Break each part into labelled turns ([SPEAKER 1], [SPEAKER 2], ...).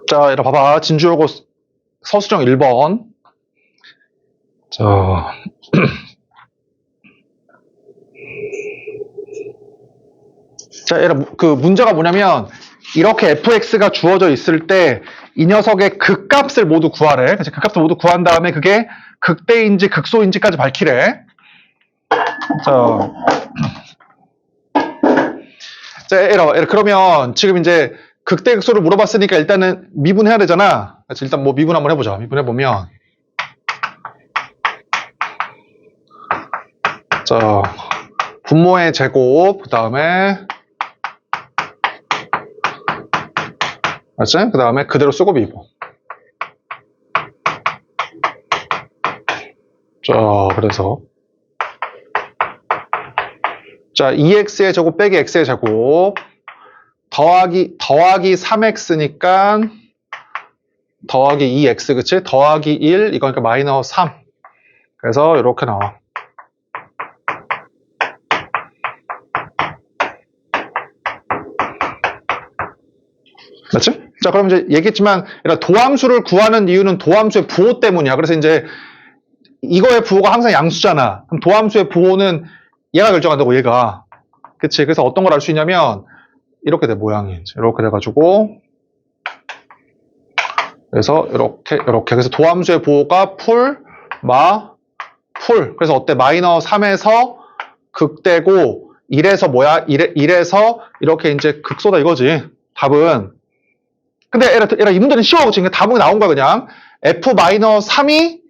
[SPEAKER 1] 자, 얘들아 봐봐. 진주여고 서술형 1번. 자. 자, 얘들아, 그 문제가 뭐냐면, 이렇게 fx가 주어져 있을 때, 이 녀석의 극값을 모두 구하래. 그치? 극값을 모두 구한 다음에 그게 극대인지 극소인지까지 밝히래. 자, 얘들아, 그러면 지금 이제 극대 극소를 물어봤으니까 일단은 미분해야 되잖아. 그래서 일단 뭐 미분 한번 해보자. 미분해보면. 자, 분모의 제곱, 그 다음에, 맞지? 그 다음에 그대로 쓰고 미분. 자, 그래서. 자, 2x의 제곱 빼기 x의 제곱. 더하기 3x니까, 더하기 2x, 그치? 더하기 1, 이거니까 마이너스 3. 그래서 이렇게 나와. 맞지? 자, 그럼 이제 얘기했지만, 도함수를 구하는 이유는 도함수의 부호 때문이야. 그래서 이제, 이거의 부호가 항상 양수잖아. 그럼 도함수의 부호는 얘가 결정한다고, 얘가. 그치? 그래서 어떤 걸 알 수 있냐면, 이렇게 돼, 모양이. 이렇게 돼가지고, 그래서 이렇게. 그래서 도함수의 부호가 풀. 그래서 어때? 마이너스 3에서 극대고, 1에서 뭐야? 1에서 이렇게 이제 극소다 이거지. 답은. 근데 얘라 이 문제는 쉬워. 지금 답은 나온 거야, 그냥. f-3이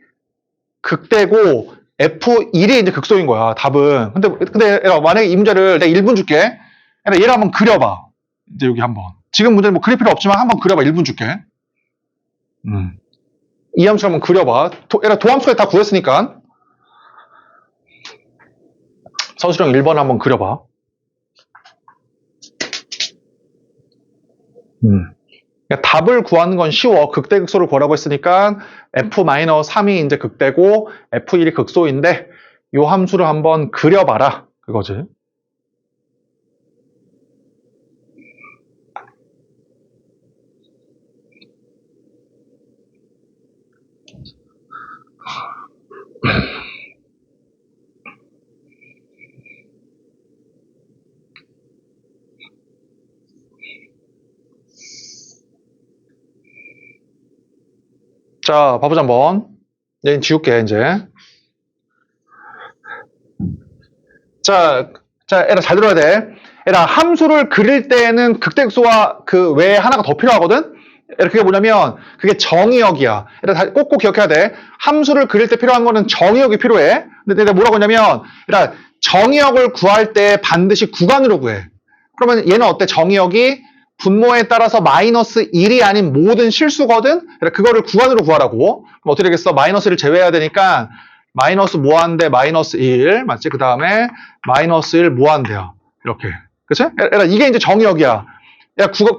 [SPEAKER 1] 극대고, f1이 이제 극소인 거야, 답은. 근데 얘라 만약에 이 문제를 내가 1분 줄게. 얘를 한번 그려봐. 이제 여기 한번. 지금 문제는 뭐 그릴 필요 없지만 한번 그려봐. 1분 줄게. 이 함수 한번 그려봐. 얘라 도함수까지 다 구했으니까. 서술형 1번 한번 그려봐. 그러니까 답을 구하는 건 쉬워. 극대 극소를 구하라고 했으니까 f-3이 이제 극대고 f1이 극소인데 이 함수를 한번 그려봐라. 그거지. 자, 봐보자 한번. 얘는 지울게, 이제. 자, 얘들아 잘 들어야 돼. 얘들아, 함수를 그릴 때는 극대극소와 그 외에 하나가 더 필요하거든? 얘들아, 그게 뭐냐면, 그게 정의역이야. 얘들아, 꼭꼭 기억해야 돼. 함수를 그릴 때 필요한 거는 정의역이 필요해. 근데 내가 뭐라고 했냐면, 얘들아, 정의역을 구할 때 반드시 구간으로 구해. 그러면 얘는 어때? 정의역이 분모에 따라서 마이너스 1이 아닌 모든 실수거든? 그거를 구간으로 구하라고. 그럼 어떻게 되겠어? 마이너스를 제외해야 되니까 마이너스 무한대 마이너스 1 맞지? 그 다음에 마이너스 1 무한대야. 이렇게. 그치? 이게 이제 정의역이야.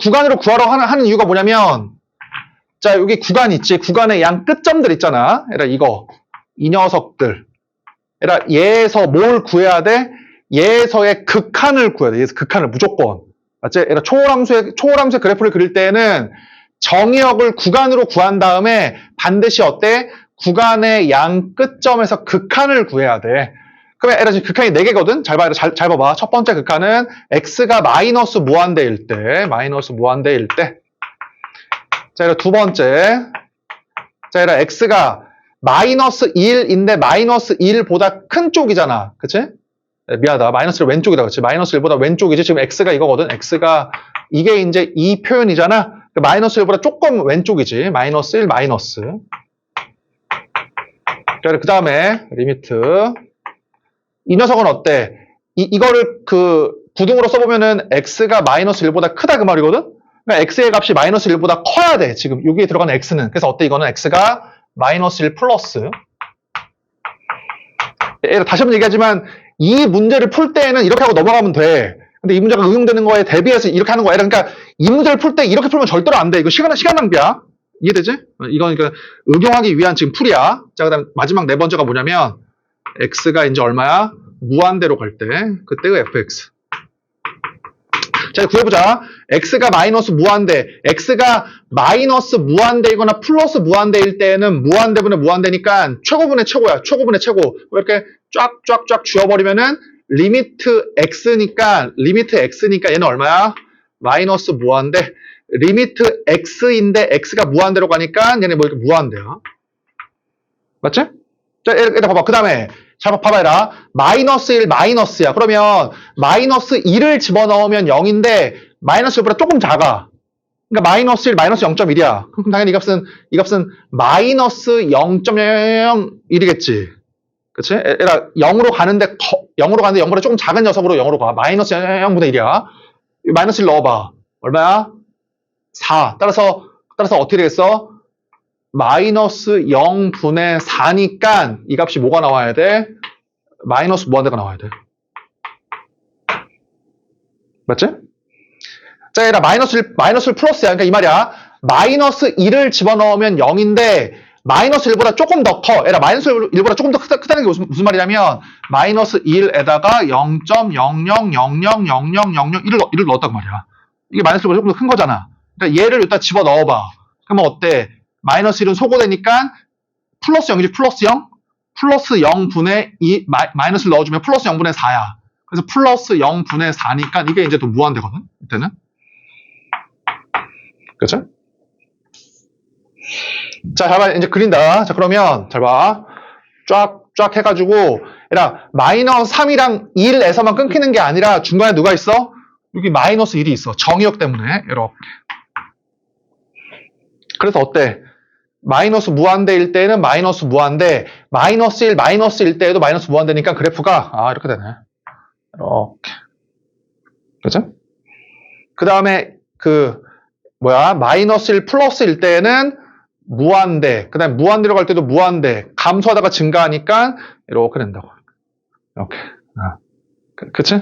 [SPEAKER 1] 구간으로 구하라고 하는 이유가 뭐냐면 자, 여기 구간 있지? 구간의 양 끝점들 있잖아. 이거. 이 녀석들. 얘에서 뭘 구해야 돼? 얘에서의 극한을 구해야 돼. 얘에서 극한을 무조건. 맞지? 초월함수의 그래프를 그릴 때에는 정의역을 구간으로 구한 다음에 반드시 어때? 구간의 양 끝점에서 극한을 구해야 돼. 그러면 지금 극한이 4개거든? 잘 봐봐. 첫 번째 극한은 x가 마이너스 무한대일 때. 자, 두 번째. 자, x가 마이너스 1인데 마이너스 1보다 큰 쪽이잖아. 그치? 미안하다. 마이너스를 왼쪽이다. 그렇지? 마이너스 1보다 왼쪽이지. 지금 x가 이거거든. x가 이게 이제 이 표현이잖아. 마이너스 1보다 조금 왼쪽이지. 마이너스 1 마이너스. 그 다음에 리미트. 이 녀석은 어때? 이거를 그 부등으로 써보면은 x가 마이너스 1보다 크다 그 말이거든. 그러니까 x의 값이 마이너스 1보다 커야 돼. 지금 여기에 들어가는 x는. 그래서 어때? 이거는 x가 마이너스 1 플러스. 다시 한번 얘기하지만 이 문제를 풀 때에는 이렇게 하고 넘어가면 돼. 근데 이 문제가 응용되는 거에 대비해서 이렇게 하는 거야. 그러니까 이 문제를 풀 때 이렇게 풀면 절대로 안 돼. 이거 시간 낭비야. 이해되지? 이건 그러니까 응용하기 위한 지금 풀이야. 자, 그다음 마지막 네 번째가 뭐냐면 x가 이제 얼마야? 무한대로 갈 때 그때가 fx. 자, 구해보자. x가 마이너스 무한대, x가 마이너스 무한대이거나 플러스 무한대일 때는 무한대분의 무한대니까 최고분의 최고야. 최고분의 최고. 이렇게 쫙쫙쫙 지워버리면은 리미트 x니까 얘는 얼마야? 마이너스 무한대. 리미트 x인데 x가 무한대로 가니까 얘네 뭐 이렇게 무한대야. 맞지? 자, 일단 봐봐. 그 다음에 잘 봐봐, 얘라. 마이너스 1, 마이너스야. 그러면 마이너스 1을 집어넣으면 0인데 마이너스 1보다 조금 작아. 그러니까 마이너스 1, 마이너스 0.1이야. 그럼 당연히 이 값은 마이너스 0.001이겠지. 그치? 얘라 0으로 가는데 0보다 조금 작은 녀석으로 0으로 가. 마이너스 0분의 1이야. 마이너스 1 넣어봐. 얼마야? 4. 따라서 어떻게 되겠어? 마이너스 0분의 4니까 이 값이 뭐가 나와야 돼? 마이너스 무한대가 나와야 돼. 맞지? 자, 얘라 마이너스 1 플러스야. 그러니까 이 말이야. 마이너스 1을 집어넣으면 0인데 마이너스 1보다 조금 더 커. 얘라 마이너스 1보다 조금 더 크다는 게 무슨 말이냐면 마이너스 1에다가 0.00000001을 넣었단 말이야. 이게 마이너스 1보다 조금 더 큰 거잖아. 그러니까 얘를 여기다 집어넣어봐. 그러면 어때? 마이너스 1은 소거되니까 플러스 0이지. 플러스 0? 플러스 0분의 2 마이너스를 넣어주면 플러스 0분의 4야. 그래서 플러스 0분의 4니까 이게 이제 또 무한대거든. 이때는. 그렇죠? 자, 잘 봐. 이제 그린다. 자, 그러면 잘 봐. 쫙 해가지고 얘라 마이너스 3이랑 1에서만 끊기는 게 아니라 중간에 누가 있어? 여기 마이너스 1이 있어. 정의역 때문에 이렇게. 그래서 어때? 마이너스 무한대일 때는 마이너스 무한대, 마이너스 1, 마이너스일 때에도 마이너스 무한대니까 그래프가 이렇게 되네. 이렇게. 그죠? 그 다음에 마이너스 1 플러스일 때는 무한대, 그 다음에 무한대로 갈 때도 무한대, 감소하다가 증가하니까 이렇게 된다고. 이렇게. 그치?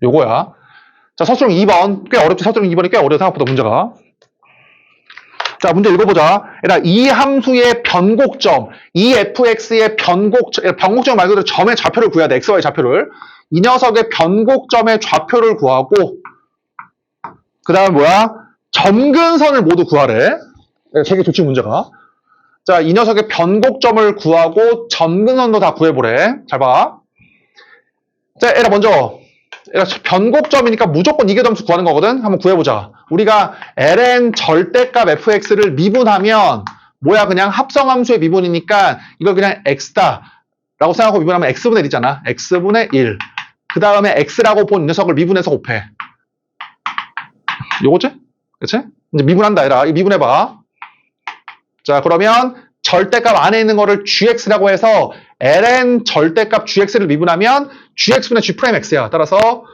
[SPEAKER 1] 요거야. 자, 서술형 2번. 꽤 어렵지? 서술형 2번이 꽤 어려워, 생각보다 문제가. 자, 문제 읽어보자. 얘들아, 이 함수의 변곡점, 이 fx의 변곡점 말 그대로 점의 좌표를 구해야 돼. xy 좌표를. 이 녀석의 변곡점의 좌표를 구하고, 그 다음에 점근선을 모두 구하래. 되게 좋지, 문제가. 자, 이 녀석의 변곡점을 구하고, 점근선도 다 구해보래. 잘 봐. 자, 얘들아, 먼저. 변곡점이니까 무조건 이계점수 구하는 거거든. 한번 구해보자. 우리가 ln 절대값 fx를 미분하면 그냥 합성함수의 미분이니까 이걸 그냥 x다 라고 생각하고 미분하면 x분의 1이잖아. x분의 1. 그 다음에 x라고 본 녀석을 미분해서 곱해. 요거지? 그치? 이제 미분한다 얘라. 미분해봐. 자, 그러면 절대값 안에 있는 거를 gx라고 해서 ln 절대값 gx를 미분하면 gx분의 g'x야. 따라서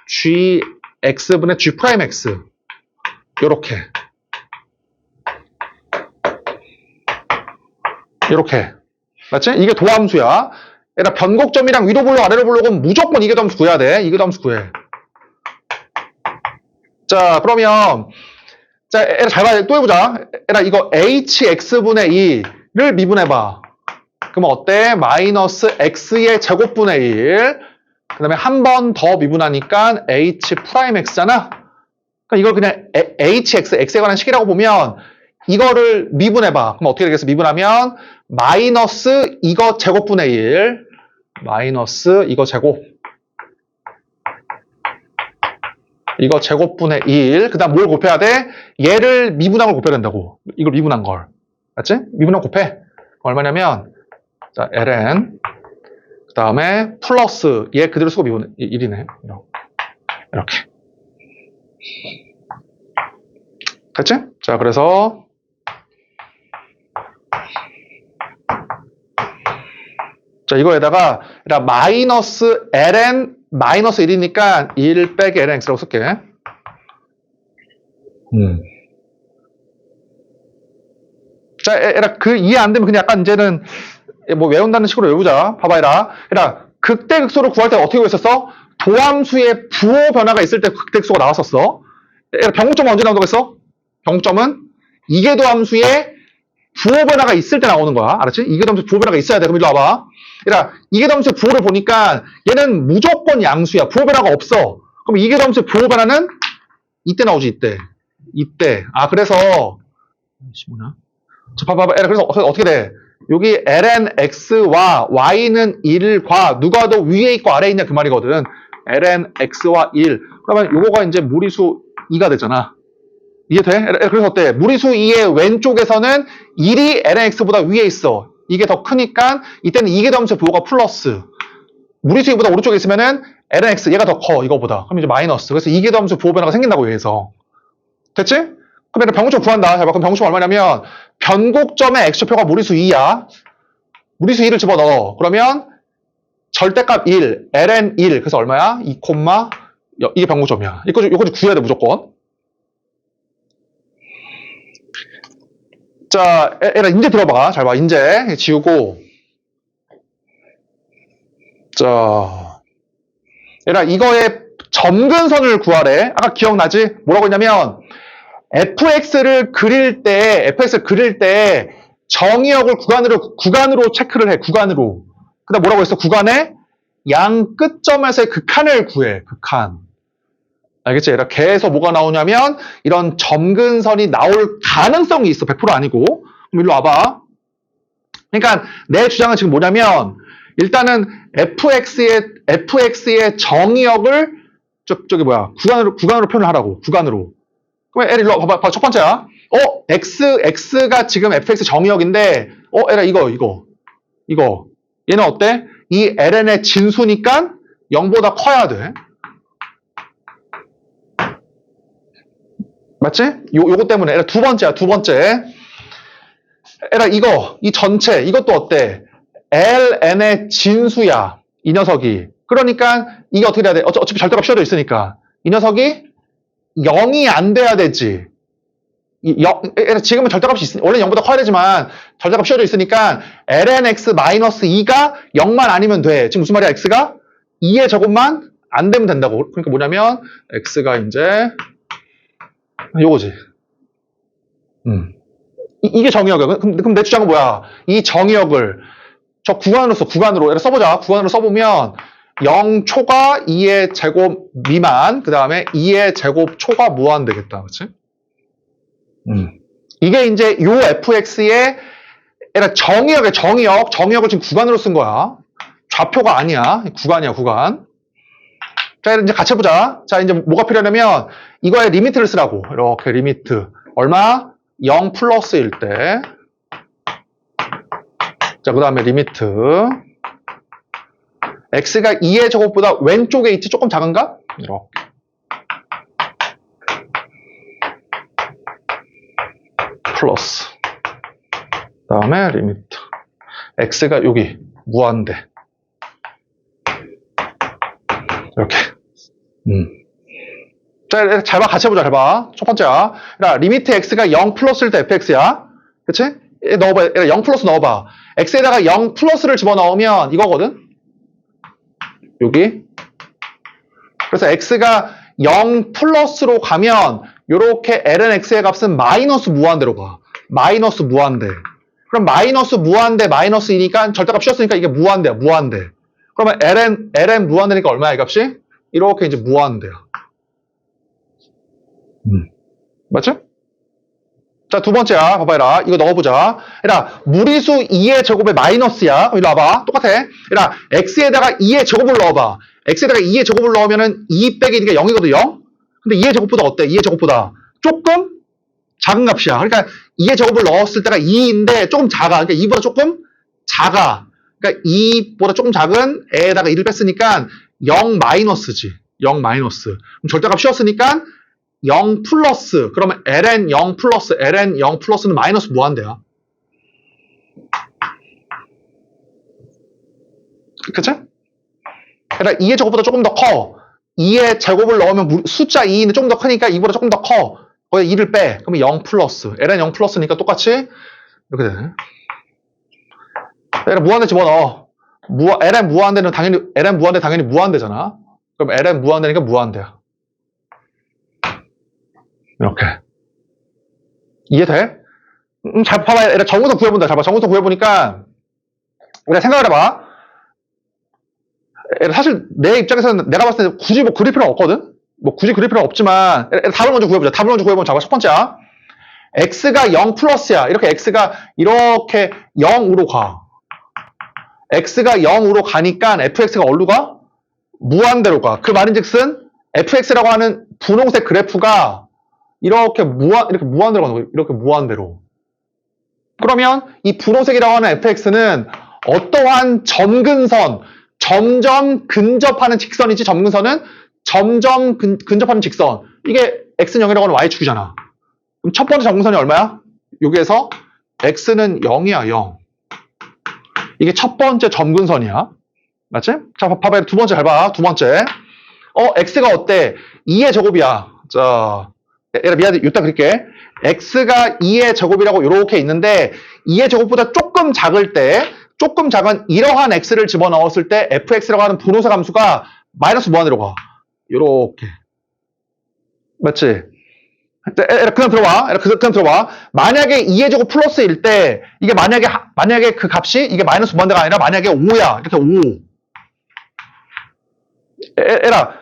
[SPEAKER 1] gx분의 g'x. 요렇게. 맞지? 이게 도함수야. 얘들아, 변곡점이랑 위로 볼록 아래로 볼록은 무조건 이계도함수 구해야 돼. 이계도함수 구해. 자, 그러면 자, 얘들아, 잘 봐. 또 해보자. 얘들아, 이거 hx분의 2를 미분해봐. 그러면 어때? 마이너스 x의 제곱분의 1. 그 다음에 한 번 더 미분하니까 h'x잖아. 그러니까 이걸 그냥 x에 관한 식이라고 보면 이거를 미분해봐. 그럼 어떻게 되겠어? 미분하면 마이너스 이거 제곱분의 1. 마이너스 이거 제곱. 이거 제곱분의 1. 그 다음 뭘 곱해야 돼? 얘를 미분한 걸 곱해야 된다고. 이걸 미분한 걸. 맞지? 미분한 걸 곱해. 얼마냐면 자, ln 그 다음에 플러스 얘 그대로 쓰고 미분 1이네. 이렇게. 됐지? 자, 그래서 자, 이거에다가 마이너스 ln 마이너스 1이니까 1 빼기 ln x라고 쓸게. 자, 이해 안 되면 그냥 약간 이제는 외운다는 식으로 외우자. 봐봐, 얘들아, 극대극소를 구할 때 어떻게 구했었어? 도함수의 부호 변화가 있을 때 극대극소가 나왔었어. 변곡점은 언제 나온다고 했어? 변곡점은 이계도함수의 부호 변화가 있을 때 나오는 거야. 알았지? 이계도함수 부호 변화가 있어야 돼. 그럼 일로 와봐. 이계도함수의 부호를 보니까 얘는 무조건 양수야. 부호 변화가 없어. 그럼 이계도함수의 부호 변화는 이때 나오지, 이때. 이때. 아, 그래서, 뭐냐? 자, 봐봐. 그래서 어떻게 돼? 여기 lnx와 y는 1과 누가 더 위에 있고 아래에 있냐 그 말이거든. lnx와 1. 그러면 요거가 이제 무리수 2가 되잖아. 이해돼? 그래서 어때? 무리수 2의 왼쪽에서는 1이 lnx보다 위에 있어. 이게 더 크니까 이때는 이계점수 부호가 플러스. 무리수 2보다 오른쪽에 있으면은 lnx 얘가 더 커 이거보다. 그럼 이제 마이너스. 그래서 이계점수 부호 변화가 생긴다고 여기서. 됐지? 그럼 변곡점 구한다. 자, 그럼 변곡점 얼마냐면 변곡점의 x좌표가 무리수 2야. 무리수 2를 집어넣어. 그러면 절대값 1, ln 1. 그래서 얼마야? 2, 이게 변곡점이야. 이거 구해야 돼 무조건. 자, 얘라 인제 들어봐. 잘 봐. 인제 지우고. 자, 얘라 이거의 점근선을 구하래. 아까 기억나지? 뭐라고 했냐면 fx를 그릴 때 정의역을 구간으로 체크를 해. 구간으로. 그다음 뭐라고 했어? 구간의 양 끝점에서의 극한을 구해. 극한. 알겠지? 얘라 개에서 뭐가 나오냐면 이런 점근선이 나올 가능성이 있어. 100% 아니고. 그럼 일로 와봐. 그러니까 내 주장은 지금 뭐냐면 일단은 fx의 정의역을 구간으로 표현을 하라고. 구간으로. 그럼 애를 일로 봐봐. 첫 번째야. x가 지금 fx 정의역인데 애라 이거. 얘는 어때? 이 ln의 진수니까 0보다 커야 돼. 맞지? 요거 때문에. 애라 두 번째. 애라 이 전체, 이것도 어때? ln의 진수야. 이 녀석이. 그러니까 이게 어떻게 돼야 돼? 어차피 절대값 씌워져 있으니까. 이 녀석이 0이 안 돼야 되지. 지금은 절대값이 원래 0보다 커야 되지만 절대값 씌워져 있으니까 lnx-2가 0만 아니면 돼. 지금 무슨 말이야? x가 2의 제곱만 안 되면 된다고. 그러니까 뭐냐면 x가 이제 요거지. 이게 정의역이야. 그럼 내 주장은 뭐야? 이 정의역을 저 구간으로 써보자. 구간으로 써보면 0초가 2의 제곱 미만, 그 다음에 2의 제곱 초가 무한 되겠다. 그치? 이게 이제 요 fx의 정의역을 지금 구간으로 쓴 거야. 좌표가 아니야. 구간이야, 구간. 자, 이제 같이 해보자. 자, 이제 뭐가 필요하냐면 이거에 리미트를 쓰라고. 이렇게 리미트. 얼마? 0 플러스일 때. 자, 그 다음에 리미트. x가 2의 제곱보다 왼쪽에 있지 조금 작은가? 이렇게. 플러스. 그 다음에 리미트. x가 여기 무한대. 이렇게. 자, 잘 봐. 같이 해보자. 잘 봐. 첫 번째야. 리미트 x가 0 플러스일 때 fx야. 그치? 넣어봐. 0 플러스 넣어봐. x에다가 0 플러스를 집어넣으면 이거거든? 여기. 그래서 x가 0 플러스로 가면 요렇게 ln x의 값은 마이너스 무한대로 가. 마이너스 무한대. 그럼 마이너스 무한대 마이너스 2니까 절대값 씌웠으니까 이게 무한대야. 무한대. 그러면 ln 무한대니까 얼마야 이 값이? 이렇게 이제 무한대야. 맞죠? 자, 두 번째야. 봐봐라. 이거 넣어보자. 무리수 2의 제곱에 마이너스야. 그럼 이리 와봐. 똑같아. x에다가 2의 제곱을 넣어봐. x에다가 2의 제곱을 넣으면은 2 빼기 2가 0이거든, 0? 근데 2의 제곱보다 어때? 2의 제곱보다 조금 작은 값이야. 그러니까 2의 제곱을 넣었을 때가 2인데 조금 작아. 그러니까 2보다 조금 작아. 그러니까 2보다 조금 작은 애에다가 2를 뺐으니까 0 마이너스지. 0 마이너스. 그럼 절대값 씌웠으니까 0 플러스. 그러면 ln 0 플러스는 마이너스 무한대야. 그치? 그러니까 2의 제곱보다 조금 더 커. 2의 제곱을 넣으면 숫자 2는 조금 더 크니까 2보다 조금 더 커. 거기에 2를 빼. 그러면 0 플러스. ln 0 플러스니까 똑같이 이렇게 되네. ln 무한대 집어넣어. ln 무한대는 당연히 무한대잖아. 그럼 ln 무한대니까 무한대야. 이렇게. 이해돼? 잘 봐봐. 정우성 구해본다. 잘 봐. 정우성 구해보니까 생각을 해봐. 사실 내 입장에서는 내가 봤을 때 굳이 뭐 그릴 필요가 없거든? 뭐 굳이 그릴 필요 없지만 답을 먼저 구해보자. 답을 먼저 구해보면 잠깐 첫 번째야. x가 0 플러스야. 이렇게 x가 이렇게 0으로 가. x가 0으로 가니까 fx가 어디로 가? 무한대로 가. 그 말인즉슨 fx라고 하는 분홍색 그래프가 이렇게 무한대로 가는 거예요. 이렇게 무한대로. 그러면 이 분홍색이라고 하는 fx는 어떠한 점근선, 점점 근접하는 직선이지. 점근선은 점점 근접하는 직선. 이게 x는 0이라고 하는 y축이잖아. 그럼 첫 번째 점근선이 얼마야? 여기에서 x는 0이야, 0. 이게 첫 번째 점근선이야. 맞지? 자, 봐봐. 두 번째 잘 봐. 두 번째. x가 어때? 2의 제곱이야. 자, 얘들아, 미안해. 이따 그릴게. x가 2의 제곱이라고 이렇게 있는데, 2의 제곱보다 조금 작을 때, 조금 작은 이러한 x를 집어넣었을 때, fx라고 하는 분홍색 함수가 마이너스 무한대로 가. 요렇게. 맞지? 그냥 들어봐. 그냥 들어봐. 만약에 2의 제곱 플러스일 때, 이게 만약에 그 값이, 이게 마이너스 무한대가 아니라 만약에 5야. 이렇게 5. 에라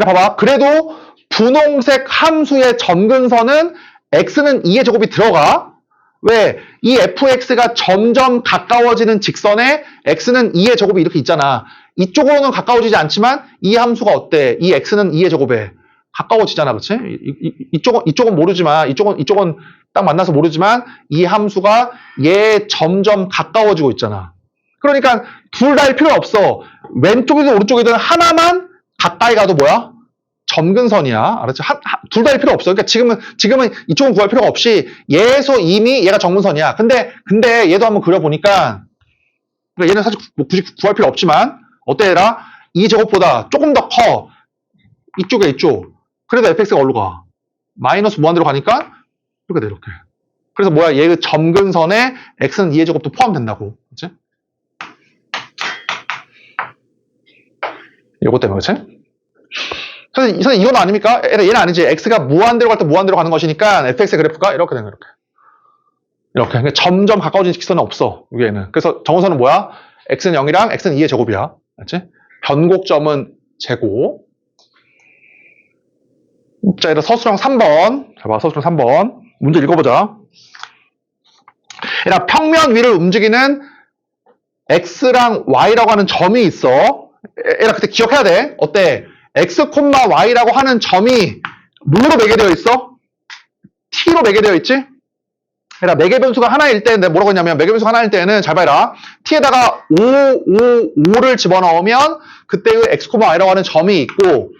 [SPEAKER 1] 봐봐. 그래도 분홍색 함수의 점근선은 x는 2의 제곱이 들어가. 왜? 이 fx가 점점 가까워지는 직선에 x는 2의 제곱이 이렇게 있잖아. 이쪽으로는 가까워지지 않지만 이 함수가 어때? 이 x는 2의 제곱에 가까워지잖아. 그치? 이쪽은 모르지만 이쪽은 딱 만나서 모르지만 이 함수가 얘 점점 가까워지고 있잖아. 그러니까 둘 다일 필요 없어. 왼쪽이든 오른쪽이든 하나만 가까이 가도 뭐야? 점근선이야. 알았지? 둘 다일 필요 없어. 그러니까 지금은 이쪽은 구할 필요가 없이 얘에서 이미 얘가 점근선이야. 근데 얘도 한번 그려보니까 그러니까 얘는 사실 뭐 굳이 구할 필요 없지만 어때 얘라? 이 제곱보다 조금 더 커. 이쪽. 그래도 fx가 어디로 가? 마이너스 무한대로 가니까 이렇게 돼, 이렇게. 그래서 뭐야? 얘 점근선에 x는 2의 제곱도 포함된다고. 그치? 요거 때문에, 그치? 그래서 이건 아닙니까? 얘는 아니지. x가 무한대로 갈 때 무한대로 가는 것이니까 fx의 그래프가 이렇게 되는 거야, 이렇게. 그러니까 점점 가까워지는 직선은 없어, 여기에는. 그래서 정원선은 뭐야? x는 0이랑 x는 2의 제곱이야. 맞지? 변곡점은 제곱. 자, 일단 서술형 3번. 자, 봐, 서술형 3번. 문제 읽어보자. 얘들아, 평면 위를 움직이는 x랑 y라고 하는 점이 있어. 얘들아, 그때 기억해야 돼. 어때? x, y라고 하는 점이 뭐로 매개되어 있어? t로 매개되어 있지? 얘들아, 매개변수가 하나일 때, 내가 뭐라고 했냐면, 매개변수가 하나일 때는, 잘 봐라. t에다가 5를 집어넣으면, 그때의 x, y라고 하는 점이 있고,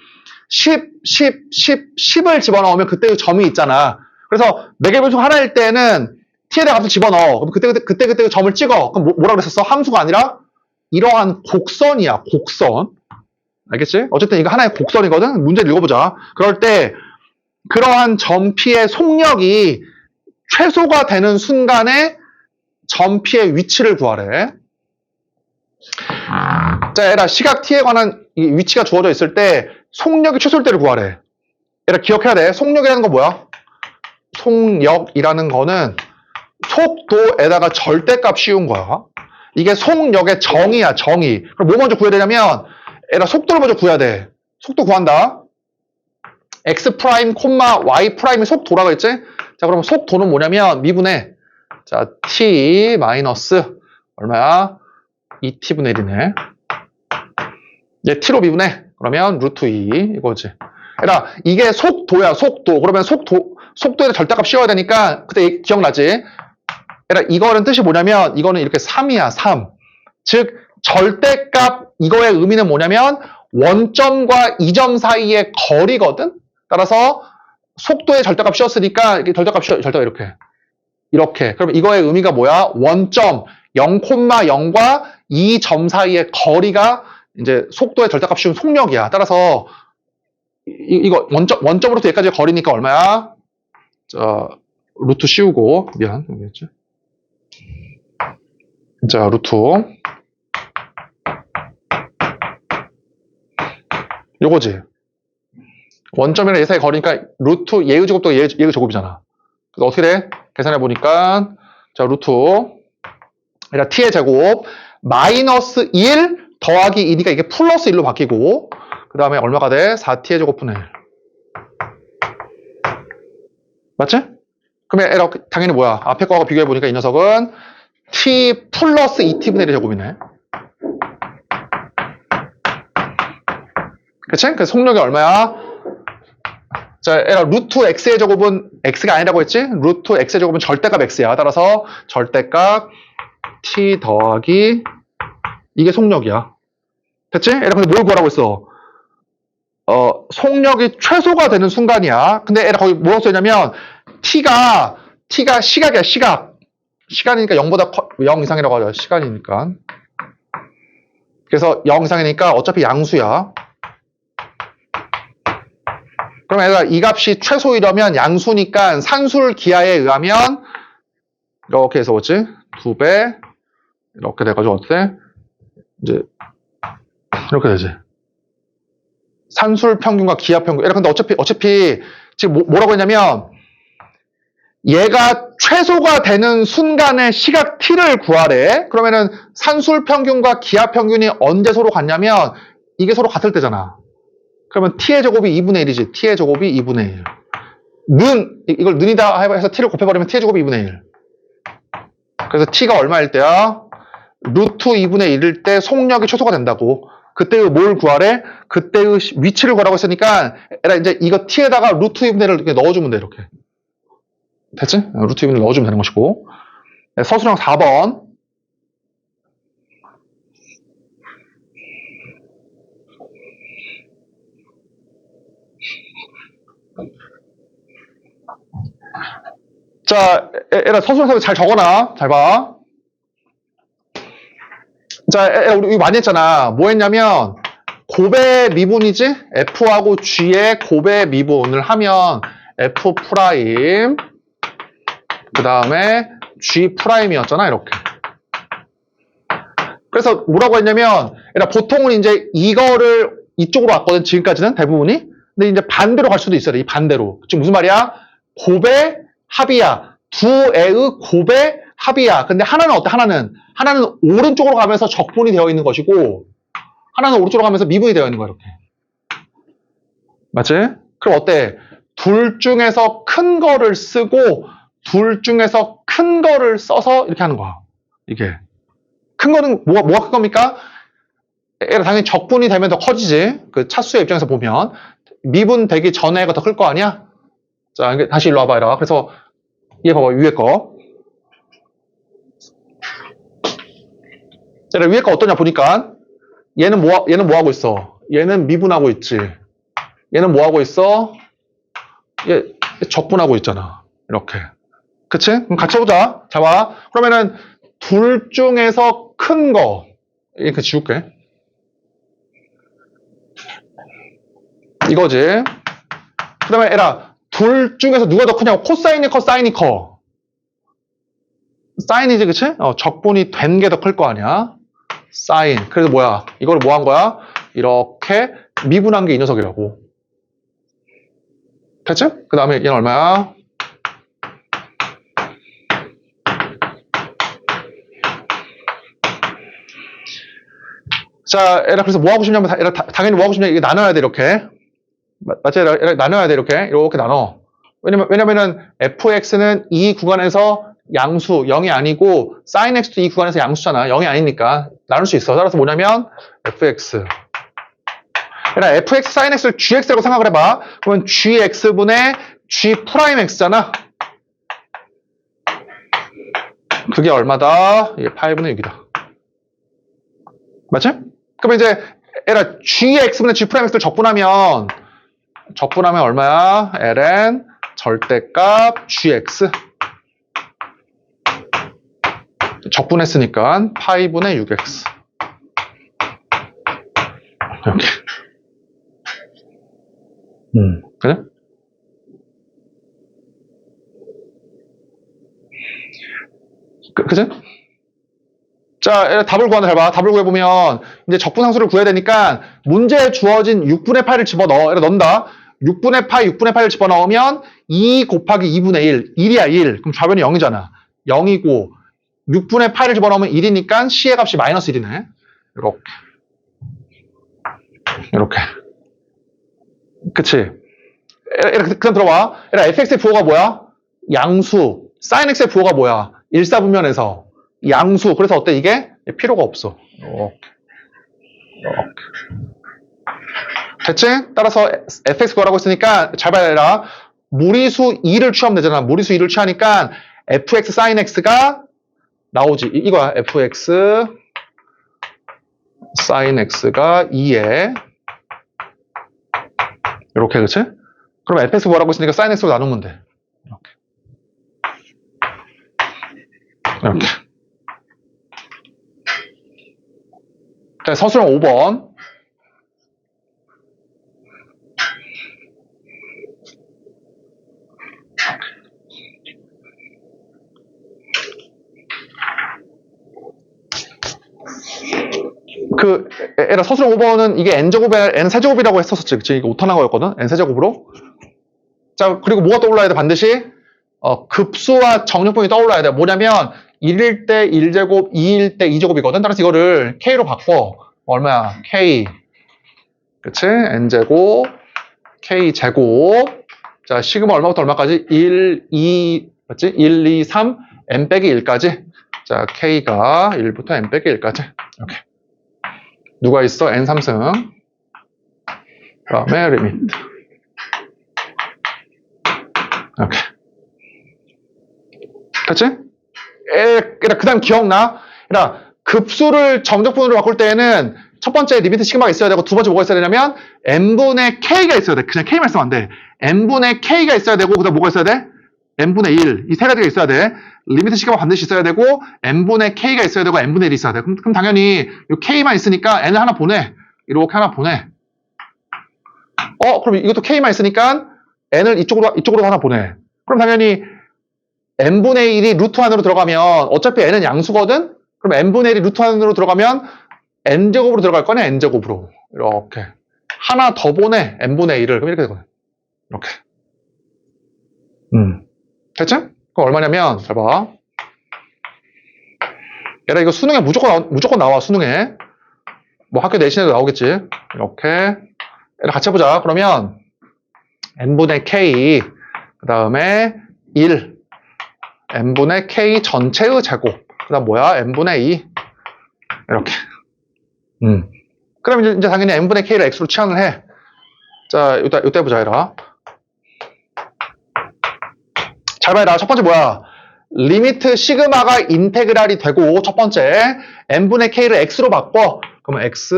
[SPEAKER 1] 10을 집어넣으면 그때의 점이 있잖아. 그래서 매개변수가 하나일 때는 t에다 값을 집어넣어. 그럼 그때 점을 찍어. 그럼 뭐라고 그랬었어? 함수가 아니라 이러한 곡선이야. 곡선. 알겠지? 어쨌든 이거 하나의 곡선이거든. 문제를 읽어보자. 그럴 때 그러한 점 P의 속력이 최소가 되는 순간에 점 P의 위치를 구하래. 자, 얘들아, 시각 T에 관한 이 위치가 주어져 있을 때 속력이 최소일 때를 구하래. 얘들아, 기억해야 돼. 속력이라는 거 뭐야? 속력이라는 거는 속도에다가 절대값 씌운 거야. 이게 속력의 정의야, 정의. 그럼 뭐 먼저 구해야 되냐면, 얘들아, 속도를 먼저 구해야 돼. 속도 구한다. x 프라임, y 프라임이 속도라고 했지? 자, 그럼 속도는 뭐냐면, 미분해. 자, t 마이너스, 얼마야? 2t분의 1이네. 얘 t로 미분해. 그러면 루트 2 이거지. 얘들아, 이게 속도야, 속도. 그러면 속도에 절대값 씌워야 되니까 그때 기억나지? 얘들아, 이거는 뜻이 뭐냐면 이거는 이렇게 3이야, 3. 즉 절대값 이거의 의미는 뭐냐면 원점과 2점 사이의 거리거든. 따라서 속도에 절대값 씌웠으니까 이렇게 절대가 이렇게. 그럼 이거의 의미가 뭐야? 원점 0,0과 2점 사이의 거리가 이제 속도의 절대값 씌운 속력이야. 따라서 이거 원점으로부터 여기까지의 거리니까 얼마야? 자, 루트 씌우고 미안. 여기였지? 자, 루트 요거지. 원점이랑 얘 사이 거리니까 루트 얘의 제곱도 얘의 제곱이잖아. 그래서 어떻게 돼? 계산해 보니까 자, 루트 그러니까 t의 제곱 마이너스 1 더하기 2니까 이게 플러스 1로 바뀌고 그 다음에 얼마가 돼? 4t의 제곱분의 1. 맞지? 그러면 에러 당연히 뭐야? 앞에 거하고 비교해보니까 이 녀석은 t 플러스 2t분의 1의 제곱이네. 그치? 그래서 속력이 얼마야? 자, 에러 루트 x의 제곱은 x가 아니라고 했지? 루트 x의 제곱은 절대값 x야. 따라서 절대값 t 더하기 이게 속력이야. 됐지? 에러 근데 뭘 구하라고 했어? 속력이 최소가 되는 순간이야. 근데 에러 거기 뭐라고 써있냐면 t가 시각이야, 시각. 시간이니까 0보다 0 이상이라고 하죠. 시간이니까. 그래서 0 이상이니까 어차피 양수야. 그럼 얘가 이 값이 최소이려면 양수니까 산술 기하에 의하면 이렇게 해서 뭐지? 2배 이렇게 돼가지고 어때? 이제 이렇게 되지. 산술 평균과 기하 평균. 근데 어차피 지금 뭐라고 했냐면 얘가 최소가 되는 순간의 시각 t를 구하래. 그러면은 산술 평균과 기하 평균이 언제 서로 같냐면 이게 서로 같을 때잖아. 그러면 t의 제곱이 2분의 1이지. t의 제곱이 2분의 1. 이걸 는이다 해서 t를 곱해버리면 t의 제곱이 2분의 1. 그래서 t가 얼마일 때야? 루트 2분의 1일 때 속력이 최소가 된다고. 그때의 뭘 구하래? 그때의 위치를 구하라고 했으니까 에라 이제 이거 t에다가 루트 2분의 1을 이렇게 넣어주면 돼. 이렇게. 됐지? 루트 2분의 1 넣어주면 되는 것이고. 서술형 4번. 자, 에라 서술형 잘 적어놔. 잘 봐. 자, 우리 많이 했잖아. 뭐 했냐면 곱의 미분이지? F하고 G의 곱의 미분을 하면 F 프라임 그 다음에 G 프라임이었잖아. 이렇게. 그래서 뭐라고 했냐면 보통은 이제 이거를 이쪽으로 왔거든. 지금까지는 대부분이. 근데 이제 반대로 갈 수도 있어요. 이 반대로. 지금 무슨 말이야? 곱의 합이야. 두 애의 곱의 합이야. 근데 하나는 어때? 하나는 오른쪽으로 가면서 적분이 되어 있는 것이고 하나는 오른쪽으로 가면서 미분이 되어 있는 거야. 이렇게. 맞지? 그럼 어때? 둘 중에서 큰 거를 쓰고 둘 중에서 큰 거를 써서 이렇게 하는 거야. 이게. 큰 거는 뭐가 큰 겁니까? 당연히 적분이 되면 더 커지지. 그 차수의 입장에서 보면. 미분 되기 전에가 더 클 거 아니야? 자, 다시 일로 와봐라. 그래서 얘 봐봐. 위에 거. 자, 위에 거 어떠냐 보니까 얘는 뭐 하고 있어? 얘는 미분하고 있지. 얘는 뭐 하고 있어? 얘 적분하고 있잖아. 이렇게. 그치? 그럼 같이 해보자. 자, 봐. 그러면은 둘 중에서 큰 거. 이렇게 지울게. 이거지. 그 다음에 에라. 둘 중에서 누가 더 크냐고. 코사인이 커, 사인이 커. 사인이지, 그치? 적분이 된 게 더 클 거 아니야. 사인. 그래서 뭐야? 이걸 뭐 한 거야? 이렇게 미분한 게 이 녀석이라고. 됐지? 그 다음에 얘는 얼마야? 자, 에라 그래서 뭐 하고 싶냐면 에라 당연히 뭐 하고 싶냐? 이게 나눠야 돼, 이렇게. 맞지? 에라 나눠야 돼, 이렇게 나눠. 왜냐면은 fx는 이 구간에서 양수 0이 아니고 sin x도 이 구간에서 양수잖아. 0이 아니니까 나눌 수 있어. 따라서 뭐냐면 fx. 그러니까 fx sin x를 gx라고 생각을 해봐. 그러면 gx분의 g 프라임 x잖아. 그게 얼마다? 이게 8분의 6이다. 맞지? 그러면 이제 에라 gx분의 g 프라임 x를 적분하면 얼마야? ln 절대값 gx. 적분했으니까 파이분의 6x. 이렇게. 그래? 그치? 자, 답을 구한다. 잘 봐. 답을 구해보면 이제 적분상수를 구해야 되니까 문제에 주어진 6분의 8을 집어넣어. 넣는다. 6분의 8을 집어넣으면 2 곱하기 2분의 1. 1이야, 1. 그럼 좌변이 0이잖아. 0이고 6분의 8을 집어넣으면 1이니까 C의 값이 마이너스 1이네. 이렇게. 그치? 그럼 들어봐. fx의 부호가 뭐야? 양수. sin x의 부호가 뭐야? 일사분면에서 양수. 그래서 어때? 이게 필요가 없어. 됐지? 따라서 fx 구하라고 했으니까 잘 봐야 무리수 2를 취하면 되잖아. 무리수 2를 취하니까 fx sin x가 나오지. 이거야. fx sin x가 2에 이렇게, 그치? 그럼 fx 구하라고 했으니까 sin x로 나누면 돼. 이렇게. 자, 서술형 5번. 서술형 5번은 이게 n제곱에 n세제곱이라고 했었었지. 그치? 이게 오타나거였거든? n세제곱으로. 자, 그리고 뭐가 떠올라야 돼? 반드시 급수와 정렬분이 떠올라야 돼. 뭐냐면 1일 때 1제곱, 2일 때 2제곱이거든. 따라서 이거를 k로 바꿔. 얼마야? k. 그치? n제곱, k제곱. 자, 시그마 얼마부터 얼마까지? 1, 2, 맞지? 1, 2, 3, n 빼기 1까지. 자, k가 1부터 n 빼기 1까지. 이렇게. 누가 있어? n 3승. 그 다음에 리미트. 이렇게. 됐지? 그 다음 기억나? 급수를 정적분으로 바꿀 때에는 첫 번째 리미트 시그마가 있어야 되고 두 번째 뭐가 있어야 되냐면 n분의 k가 있어야 돼. 그냥 k만 쓰면 안 돼. n분의 k가 있어야 되고 그 다음 뭐가 있어야 돼? n분의 1. 이 세 가지가 있어야 돼. 리미트 시그마 반드시 있어야 되고 n분의 k가 있어야 되고 n분의 1이 있어야 돼. 그럼 당연히 이 k만 있으니까 n을 하나 보내. 이렇게 하나 보내. 그럼 이것도 k만 있으니까 n을 이쪽으로 하나 보내. 그럼 당연히 n분의 1이 루트 안으로 들어가면 어차피 n은 양수거든? 그럼 n분의 1이 루트 안으로 들어가면 n제곱으로 들어갈 거네, n제곱으로. 이렇게. 하나 더 보내, n분의 1을. 그럼 이렇게 되거든. 이렇게. 됐지? 그럼 얼마냐면, 잘 봐. 얘라 이거 수능에 무조건 나와, 수능에. 뭐 학교 내신에도 나오겠지. 이렇게. 얘라 같이 해보자. 그러면, n분의 k, 그 다음에 1, n분의 k 전체의 제곱. 그 다음 뭐야? n분의 2. 이렇게. 그럼 이제 당연히 n분의 k를 x로 치환을 해. 자, 이때 보자, 얘라. 잘 봐라. 첫 번째 뭐야? 리미트 시그마가 인테그랄이 되고, 첫 번째, n분의 k를 x로 바꿔. 그러면 x,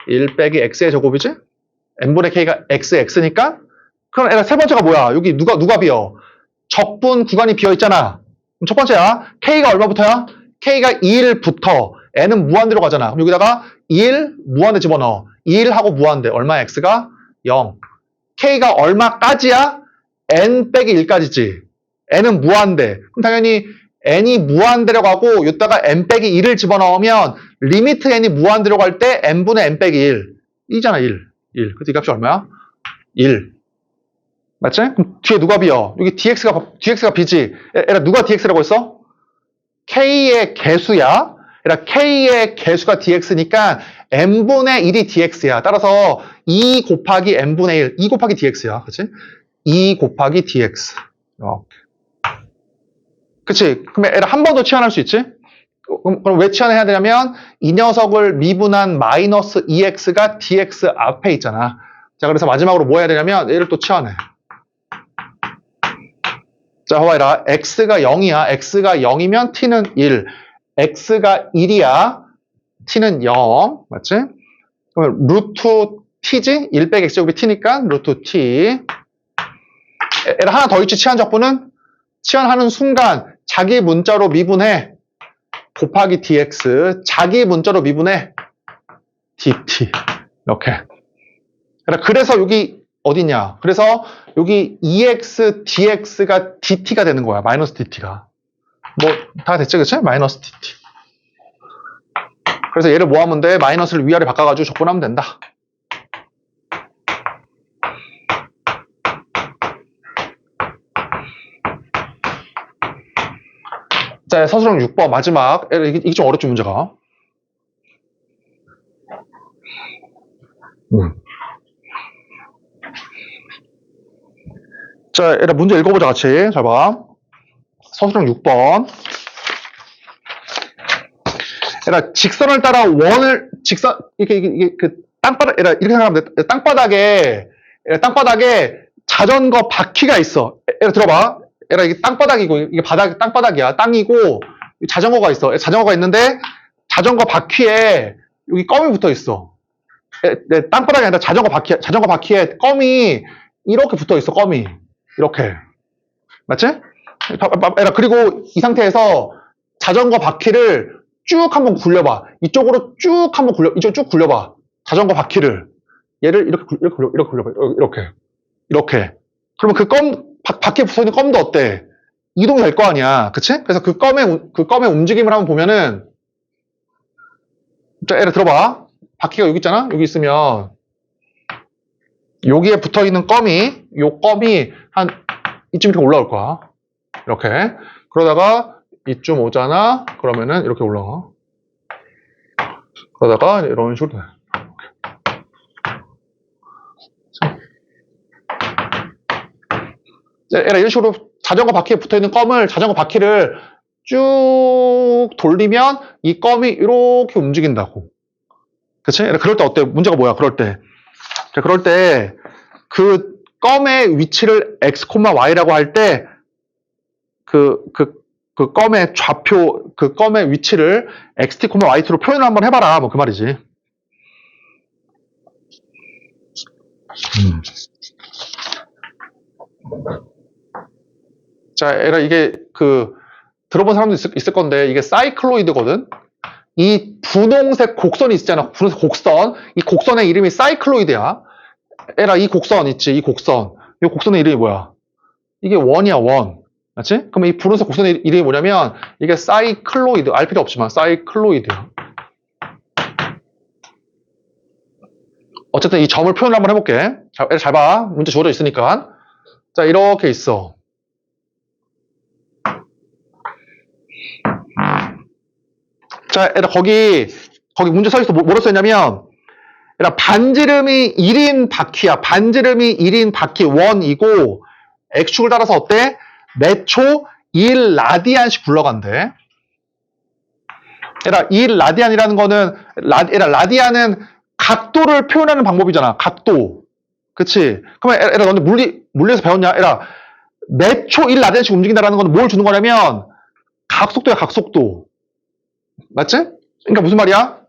[SPEAKER 1] 1 빼기 x의 제곱이지? n분의 k가 x니까? 그럼 얘라 세 번째가 뭐야? 여기 누가 비어? 적분 구간이 비어 있잖아. 그럼 첫 번째야. k가 얼마부터야? k가 2일부터 n은 무한대로 가잖아. 그럼 여기다가 2일 무한대 집어넣어. 2일하고 무한대. 얼마야? x가 0. k가 얼마까지야? n 빼기 1까지지. n은 무한대. 그럼 당연히 n이 무한대로 가고 여기다가 n 빼기 1을 집어넣으면 리미트 n이 무한대로 갈 때 n분의 n 빼기 1. 이잖아, 1. 그래서 이 값이 얼마야? 1. 맞지? 그럼 뒤에 누가 비어? 여기 dx가 b지. 얘라 누가 dx라고 했어? k의 개수야. 얘라 k의 개수가 dx니까 n분의 1이 dx야. 따라서 2 곱하기 n분의 1. 2 곱하기 dx야. 그치? 2 곱하기 dx. 그치? 그럼 얘를 한 번 더 치환할 수 있지? 그럼 왜 치환해야 되냐면 이 녀석을 미분한 마이너스 2x가 dx 앞에 있잖아. 자, 그래서 마지막으로 뭐 해야 되냐면 얘를 또 치환해. 자, 봐봐라. x가 0이야. x가 0이면 t는 1. x가 1이야. t는 0. 맞지? 그러면 루트 t지? 1 빼기 x제곱이 t니까 루트 t. 얘를 하나 더 있지, 치환적분은? 치환하는 순간 자기 문자로 미분해. 곱하기 dx. 자기 문자로 미분해. dt. 이렇게. 그래서 여기 어디냐? 그래서 여기 2x dx가 dt가 되는 거야. 마이너스 dt가. 뭐 다 됐지, 그치? 마이너스 dt. 그래서 얘를 뭐 하면 돼? 마이너스를 위아래 바꿔가지고 적분하면 된다. 자, 서술형 6번 마지막. 이게 좀 어렵지, 문제가. 자, 일단 문제 읽어보자, 같이. 잘 봐. 서술형 6번. 일단 직선을 따라 원을, 이게 땅바닥, 이렇게 생각하면 돼. 땅바닥에 자전거 바퀴가 있어. 들어봐. 이게 땅바닥이고, 이게 땅바닥이야. 땅이고, 자전거가 있어. 자전거가 있는데, 자전거 바퀴에 여기 껌이 붙어 있어. 땅바닥이 아니라 자전거 바퀴에 껌이 이렇게 붙어 있어. 껌이. 이렇게. 맞지? 그리고 이 상태에서 자전거 바퀴를 쭉 한번 굴려봐. 이쪽으로 쭉 한번 이쪽 쭉 굴려봐. 자전거 바퀴를. 얘를 이렇게 굴려봐. 이렇게. 그러면 바퀴에 붙어있는 껌도 어때? 이동이 될 거 아니야. 그치? 그래서 그 껌의 움직임을 한번 보면은, 자, 얘를 들어봐. 바퀴가 여기 있잖아? 여기 있으면, 여기에 붙어 있는 요 껌이 이쯤 이렇게 올라올 거야. 이렇게. 그러다가 이쯤 오잖아? 그러면은 이렇게 올라가. 그러다가 이런 식으로 돼. 이런 식으로 자전거 바퀴에 붙어 있는 자전거 바퀴를 쭉 돌리면 이 껌이 이렇게 움직인다고. 그치? 그럴 때 어때? 문제가 뭐야? 그럴 때 그 껌의 위치를 x, y라고 할 때 그 껌의 좌표, 그 껌의 위치를 xt, y2로 표현을 한번 해봐라. 뭐 그 말이지. 자, 이게 들어본 사람도 있을 건데, 이게 사이클로이드거든? 이 분홍색 곡선이 있잖아. 분홍색 곡선. 이 곡선의 이름이 사이클로이드야. 이 곡선 있지, 이 곡선. 이 곡선의 이름이 뭐야? 이게 원이야, 원. 맞지? 그럼 이 분홍색 곡선의 이름이 뭐냐면, 이게 사이클로이드. 알 필요 없지만, 사이클로이드야. 어쨌든 이 점을 표현을 한번 해볼게. 잘 봐. 문제 주어져 있으니까. 자, 이렇게 있어. 자, 거기 문제 서 있어. 뭐로 써있냐면, 반지름이 1인 바퀴야. 반지름이 1인 바퀴 원이고, X축을 따라서 어때? 매초 1라디안씩 굴러간대. 1라디안이라는 거는, 라디안은 각도를 표현하는 방법이잖아. 각도. 그치? 그러면 너네 물리에서 배웠냐? 매초 1라디안씩 움직인다라는 건 뭘 주는 거냐면, 각속도야, 각속도. 맞지? 그러니까 무슨 말이야?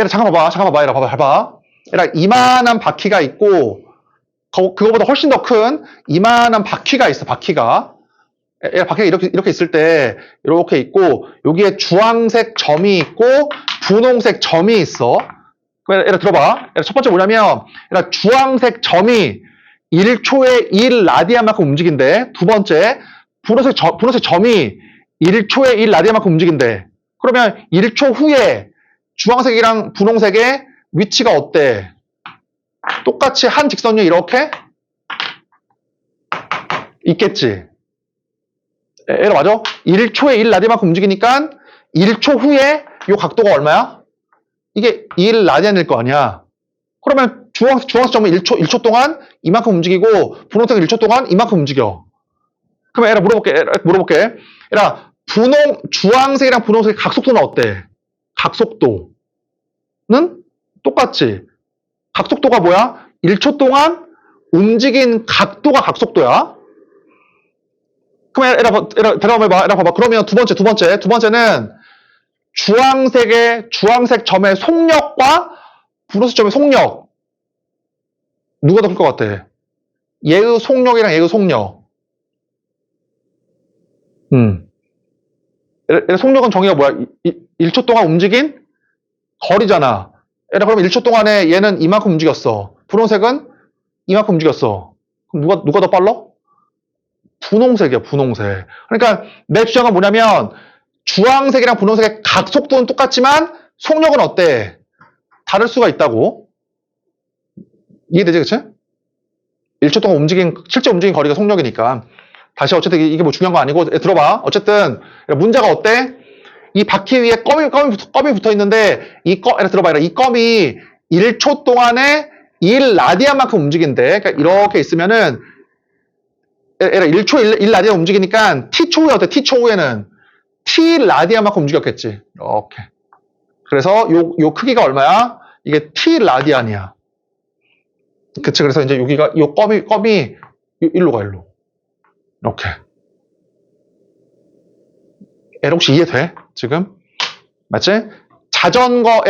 [SPEAKER 1] 잠깐만 봐. 봐봐. 이만한 바퀴가 있고, 그거보다 훨씬 더 큰 이만한 바퀴가 있어, 바퀴가. 바퀴가 이렇게 있을 때, 이렇게 있고, 여기에 주황색 점이 있고, 분홍색 점이 있어. 그럼 들어봐. 첫 번째 뭐냐면, 주황색 점이 1초에 1라디안만큼 움직인대. 두 번째, 분홍색 점이 1초에 1라디안만큼 움직인대. 그러면 1초 후에 주황색이랑 분홍색의 위치가 어때? 똑같이 한 직선이 이렇게 있겠지. 맞아? 1초에 1라디안만큼 움직이니까 1초 후에 이 각도가 얼마야? 이게 1라디안일 거 아니야. 그러면 주황색 점은 1초 동안 이만큼 움직이고 분홍색은 1초 동안 이만큼 움직여. 그러면 물어볼게. 주황색이랑 분홍색의 각속도는 어때? 각속도는 똑같지. 각속도가 뭐야? 1초 동안 움직인 각도가 각속도야. 그럼 봐봐. 그러면 두 번째는 주황색 점의 속력과 분홍색 점의 속력. 누가 더 클 것 같아? 얘의 속력이랑 얘의 속력. 속력은 정의가 뭐야? 1초 동안 움직인 거리잖아. 그럼 1초 동안에 얘는 이만큼 움직였어. 분홍색은 이만큼 움직였어. 그럼 누가 더 빨라? 분홍색이야, 분홍색. 그러니까 내 주장은 뭐냐면 주황색이랑 분홍색의 각속도는 똑같지만 속력은 어때? 다를 수가 있다고. 이해되지, 그치? 1초 동안 실제 움직인 거리가 속력이니까. 다시 어쨌든 이게 뭐 중요한 거 아니고 들어봐. 어쨌든 문제가 어때? 이 바퀴 위에 껌이 붙어 있는데 들어봐. 이 껌이 1초 동안에 1라디안만큼 움직인대. 그러니까 이렇게 있으면은 얘가 1초 1라디안 움직이니까 t초 후에 어때? t초 후에는 t라디안만큼 움직였겠지. 이렇게. 그래서 요 크기가 얼마야? 이게 t라디안이야. 그치? 그래서 이제 여기가 요 껌이 일로 가, 일로. 이렇게. 얘 혹시 이해돼? 지금? 맞지? 자전거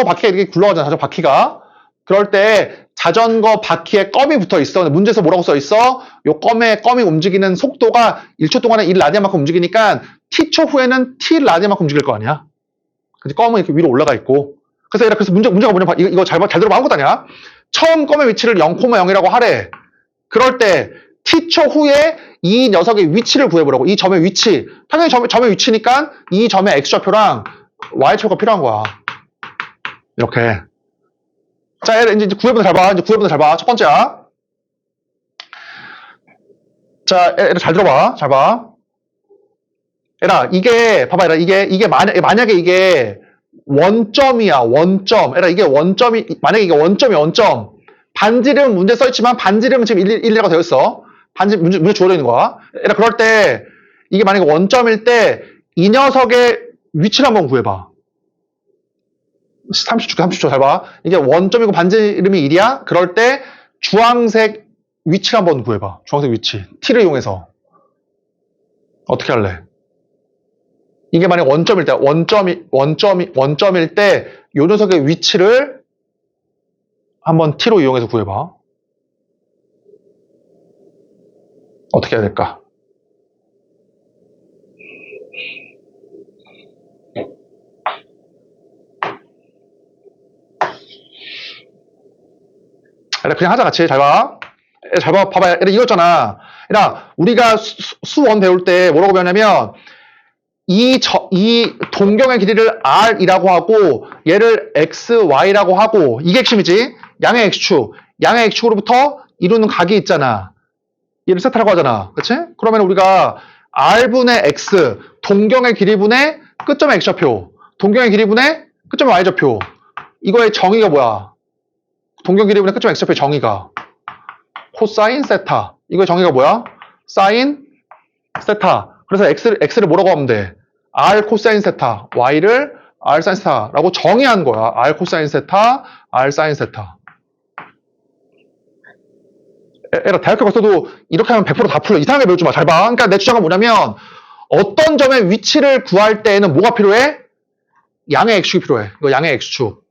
[SPEAKER 1] 바퀴가 이렇게 굴러가잖아. 자전거 바퀴가. 그럴 때 자전거 바퀴에 껌이 붙어 있어. 근데 문제에서 뭐라고 써 있어? 요 껌이 움직이는 속도가 1초 동안에 1라디안만큼 움직이니까 t초 후에는 t라디안만큼 움직일 거 아니야? 그치? 껌은 이렇게 위로 올라가 있고. 그래서 문제가 뭐냐면 이거 잘 들어봐. 아무것도 아니야. 처음 껌의 위치를 0,0이라고 하래. 그럴 때 t초 후에 이 녀석의 위치를 구해보라고. 이 점의 위치. 당연히 점의 위치니까 이 점의 x좌표랑 y좌표가 필요한 거야. 이렇게. 자, 이제 구해보는 잘 봐. 첫 번째야. 자, 얘를 잘 들어봐. 잘 봐. 얘라, 봐봐, 이게 만약에 이게 원점이야, 원점. 얘라, 만약에 이게 원점. 반지름 문제 써있지만 반지름은 지금 1이라고 되어 있어. 문제 주어져 있는 거야. 얘라, 그럴 때, 이게 만약에 원점일 때, 이 녀석의 위치를 한번 구해봐. 30초 잘 봐. 이게 원점이고 반지름이 1이야? 그럴 때, 주황색 위치를 한번 구해봐. 주황색 위치. t를 이용해서. 어떻게 할래? 이게 만약 원점일 때, 요 녀석의 위치를 한번 t로 이용해서 구해봐. 어떻게 해야 될까? 그냥 하자, 같이. 잘 봐. 봐봐. 이거잖아. 우리가 수원 배울 때 뭐라고 배웠냐면, 이 동경의 길이를 r이라고 하고, 얘를 xy라고 하고, 이게 핵심이지. 양의 x축으로부터 이루는 각이 있잖아. 얘를 세타라고 하잖아. 그치? 그러면 우리가 r분의 x, 동경의 길이분의 끝점의 x좌표, 동경의 길이분의 끝점의 y좌표. 이거의 정의가 뭐야? 동경 길이분의 끝점의 x좌표의 정의가 코사인 세타. 이거의 정의가 뭐야? 사인 세타. 그래서 x를 뭐라고 하면 돼? r 코사인 세타, y를 r 사인 세타라고 정의한 거야. r 코사인 세타, r 사인 세타. 대학교 갔어도 이렇게 하면 100% 다 풀려. 이상하게 배우지 마. 잘 봐. 그러니까 내 주장은 뭐냐면 어떤 점의 위치를 구할 때에는 뭐가 필요해? 양의 x축이 필요해. 이거 양의 x축.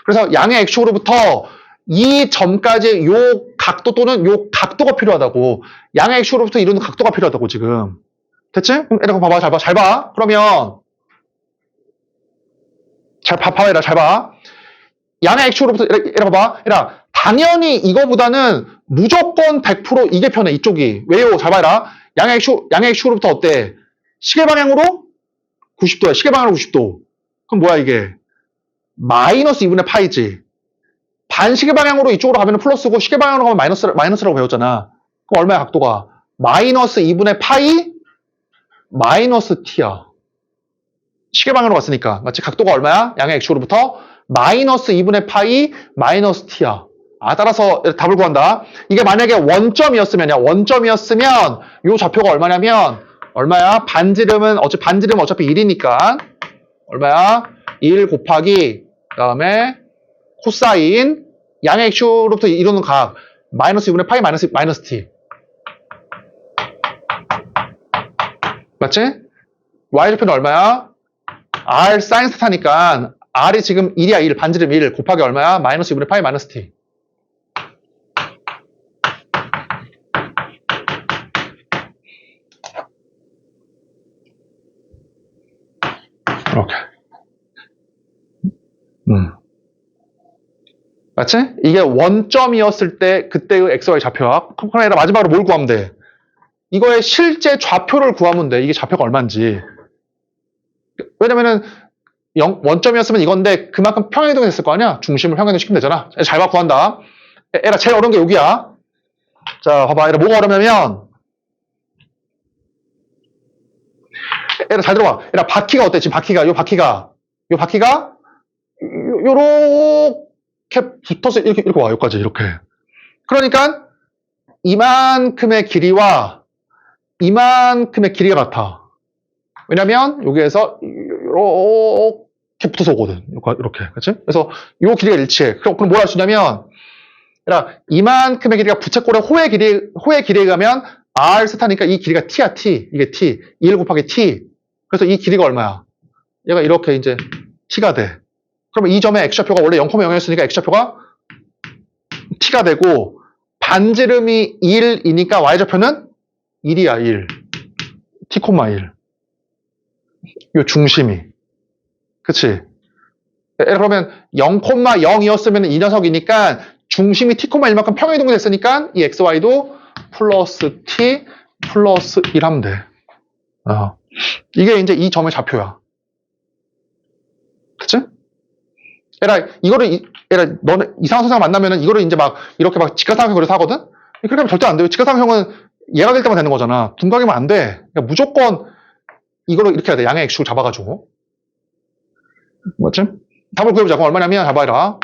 [SPEAKER 1] 그래서 양의 x축으로부터 이 점까지 요 각도 또는 요 각도가 필요하다고. 양의 x축으로부터 이루는 각도가 필요하다고 지금. 됐지? 이렇게 봐봐. 잘 봐. 그러면 잘 봐. 양의 x축으로부터 이렇게 봐봐. 당연히 이거보다는 무조건 100% 이게 편해. 이쪽이. 왜요? 잘 봐라. 양의 x축으로부터 어때? 시계 방향으로 90도야. 시계 방향으로 90도. 그럼 뭐야 이게? 마이너스 2분의 파이지. 반시계 방향으로 이쪽으로 가면 플러스고 시계 방향으로 가면 마이너스라고 배웠잖아. 그럼 얼마야 각도가? 마이너스 2분의 파이 마이너스 t야. 시계 방향으로 갔으니까. 맞지? 각도가 얼마야? 양의 x축으로부터 마이너스 2분의 파이 마이너스 t야. 따라서 답을 구한다. 이게 만약에 원점이었으면 요 좌표가 얼마야? 반지름은 어차피 1이니까 얼마야? 1 곱하기 그다음에 코사인 양의 x축으로부터 이루는 각 마이너스 2분의 파이 마이너스 t. 맞지? y좌표는 얼마야? r 사인 세타니까 r이 지금 1이야. 1 반지름 1 곱하기 얼마야? 마이너스 2분의 파이 마이너스 t. 이렇게. 맞지? 이게 원점이었을 때 그때의 xy 좌표야. 그럼 얘가 마지막으로 뭘 구하면 돼? 이거의 실제 좌표를 구하면 돼. 이게 좌표가 얼마인지. 왜냐면은 원점이었으면 이건데 그만큼 평행이동이 됐을 거 아니야? 중심을 평행이동 시키면 되잖아. 잘 봐, 구한다. 얘가 제일 어려운 게 여기야. 자, 봐봐. 얘가 뭐가 어려냐면 얘가 잘 들어봐. 얘가 바퀴가 어때? 지금 바퀴가 요렇게 붙어서 이렇게 와, 여기까지, 이렇게. 그러니까, 이만큼의 길이와 이만큼의 길이가 같아. 왜냐면, 여기에서 이렇게 붙어서 오거든. 이렇게. 그치? 그래서, 요 길이가 일치해. 그럼 뭘 할 수 있냐면, 이만큼의 길이가 부채꼴의 호의 길이에 가면, R 세타니까 이 길이가 t야, t. 이게 t. 1 곱하기 t. 그래서 이 길이가 얼마야? 얘가 이렇게 이제 t가 돼. 그러면 이 점의 x좌표가 원래 0,0였으니까 x좌표가 t가 되고 반지름이 1이니까 y좌표는 1이야, 1. t, 1. 요 중심이. 그치? 그러면 0,0이었으면 이 녀석이니까 중심이 t, 1만큼 평행이동이 됐으니까 이 xy도 플러스 t 플러스 1 하면 돼. 이게 이제 이 점의 좌표야. 그치? 너네 이상한 선생님 만나면은 이거를 이제 막 이렇게 막 직각삼각형 그려서 하거든? 그렇게 하면 절대 안 돼요. 직각삼각형은 얘가 될 때만 되는 거잖아. 둔각이면 안 돼. 그러니까 무조건 이거를 이렇게 해야 돼. 양의 x축을 잡아가지고. 맞지? 답을 구해보자. 그럼 얼마냐면, 잡아라.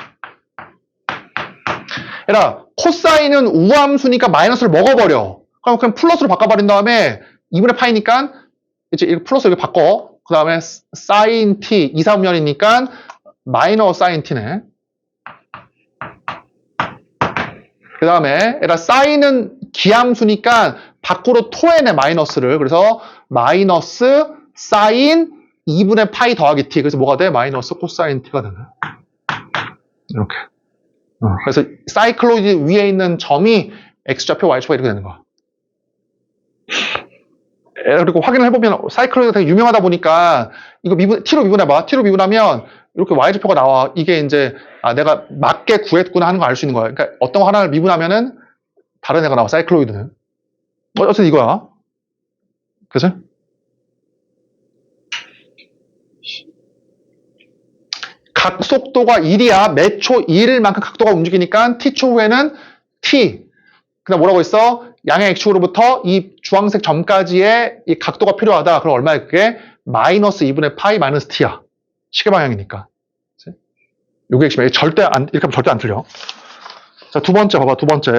[SPEAKER 1] 코사인은 우함수니까 마이너스를 먹어버려. 그럼 플러스로 바꿔버린 다음에 2분의 파이니까 이제 플러스 이렇게 바꿔. 그 다음에 사인 t 2, 3년이니까 마이너스 사인 t네. 그 다음에 사인은 기함수니까 밖으로 토해내 마이너스를. 그래서 마이너스 사인 2분의 파이 더하기 t. 그래서 뭐가 돼? 마이너스 코사인 t가 되네. 이렇게. 그래서 사이클로이드 위에 있는 점이 x좌표, y좌표가 이렇게 되는 거야. 그리고 확인을 해보면 사이클로이드가 되게 유명하다 보니까 이거 t로 미분해봐. t로 미분하면 이렇게 y좌표가 나와. 이게 이제 내가 맞게 구했구나 하는 거 알 수 있는 거야. 그러니까 어떤 거 하나를 미분하면은 다른 애가 나와. 사이클로이드는. 어쨌든 이거야. 그치? 각속도가 1이야. 매 초 1만큼 각도가 움직이니까 t초 후에는 t. 그 다음 뭐라고 했어? 양의 x축으로부터 이 주황색 점까지의 이 각도가 필요하다. 그럼 얼마야 그게? 마이너스 2분의 파이 마이너스 t야. 시계 방향이니까. 요게 핵심이야. 이렇게 하면 절대 안 틀려. 자, 두 번째 봐봐. 두 번째.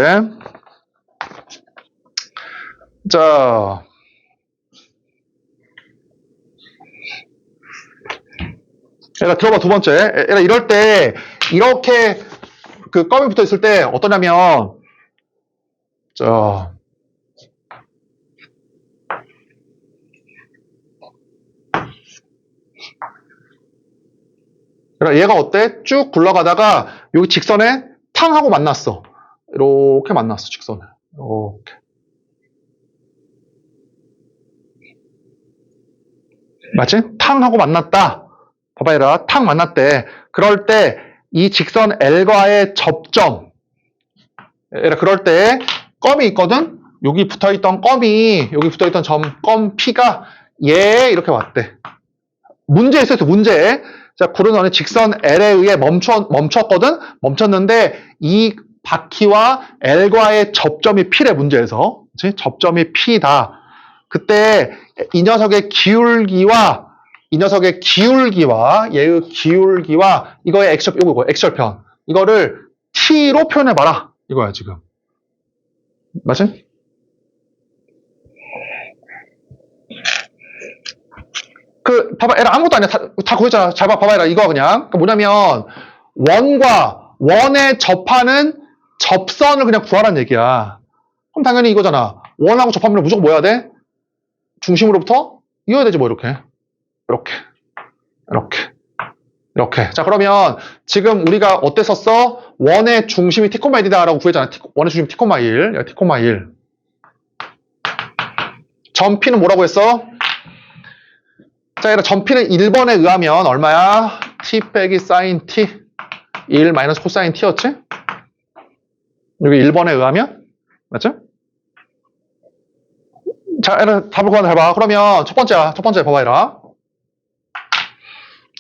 [SPEAKER 1] 자. 들어봐, 두 번째. 이럴 때, 이렇게, 껌이 붙어 있을 때, 어떠냐면, 자. 얘가 어때? 쭉 굴러가다가, 여기 직선에 탕 하고 만났어. 이렇게 만났어, 직선에. 이렇게. 맞지? 탕 하고 만났다. 봐봐, 얘라. 탕 만났대. 그럴 때, 이 직선 L과의 접점. 그럴 때, 껌이 있거든? 여기 붙어있던 껌이, 여기 붙어있던 껌 P가 얘 이렇게 왔대. 문제에 있어요, 문제. 자, 구른 원의 직선 L에 의해 멈췄거든? 멈췄는데, 이 바퀴와 L과의 접점이 P래, 문제에서. 그치? 접점이 P다. 그때, 이 녀석의 기울기와 얘의 기울기와 이거의 X절편 이거를 T로 표현해봐라 이거야 지금. 맞지? 봐봐, 에라 아무것도 아니야. 다 구했잖아. 잘 봐봐, 에라 이거 그냥. 뭐냐면 원과 원에 접하는 접선을 그냥 구하라는 얘기야. 그럼 당연히 이거잖아. 원하고 접하면 무조건 뭐 해야 돼? 중심으로부터 이어야 되지 뭐 이렇게. 이렇게. 자, 그러면 지금 우리가 어때 썼어? 원의 중심이 t,1이다라고 구했잖아. 원의 중심이 t,1. t,1. 점 P는 뭐라고 했어? 자, 얘들아, 점 P는 1번에 의하면 얼마야? t 빼기 sin t. 1 마이너스 코사인 t였지? 여기 1번에 의하면? 맞죠? 자, 얘들아, 답을 구하는 잘 봐. 그러면 첫 번째 봐봐, 얘들아.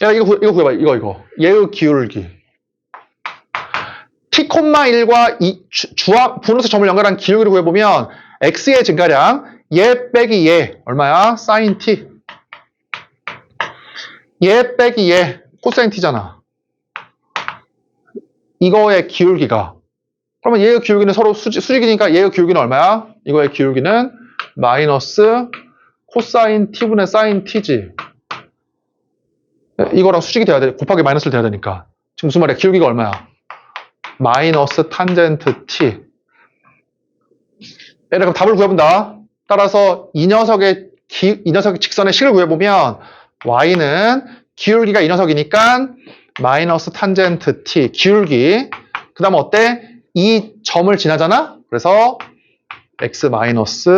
[SPEAKER 1] 야, 이거 구해봐. 이거. 얘의 기울기. t,1과 이 분홍색 점을 연결한 기울기를 구해보면 x의 증가량 얘 빼기 얘 얼마야? sin t. 얘 빼기 얘 코사인 t잖아. 이거의 기울기가. 그러면 얘의 기울기는 서로 수직이니까 얘의 기울기는 얼마야? 이거의 기울기는 마이너스 코사인 t분의 사인 t지. 이거랑 수직이 돼야 돼. 곱하기 마이너스를 돼야 되니까. 지금 무슨 말이야? 기울기가 얼마야? 마이너스 탄젠트 t. 그럼 답을 구해본다. 따라서 이 녀석의 직선의 식을 구해보면 y는 기울기가 이 녀석이니까 마이너스 탄젠트 t 기울기. 그 다음 어때? 이 점을 지나잖아? 그래서 x 마이너스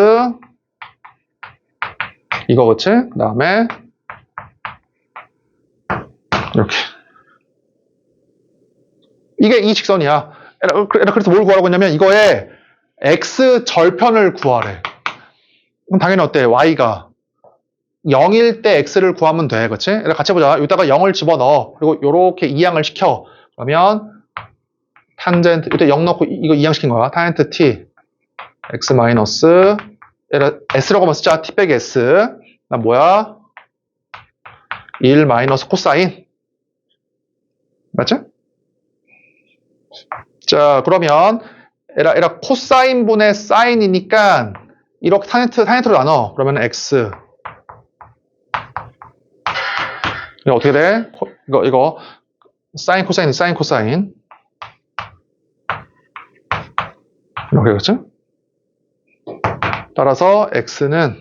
[SPEAKER 1] 이거 그치? 그 다음에 이렇게. 이게 이 직선이야. 그래서 뭘 구하라고 했냐면 이거에 x 절편을 구하래. 그럼 당연히 어때? y가 0일 때 x를 구하면 돼. 그치? 같이 해보자. 여기다가 0을 집어넣어. 그리고 요렇게 이항을 시켜. 그러면 탄젠트, 이때 0 넣고 이거 이항시킨 거야. 탄젠트 t x 마이너스 s라고 한번 쓰자. t 빼기 s. 나 뭐야? 1 마이너스 코사인. 맞지? 자, 그러면 에라 코사인 분의 사인이니까 이렇게 탄젠트로 나눠. 그러면 x. 이거 어떻게 돼? 이거 사인 코사인. 이렇게 그렇지? 따라서 x는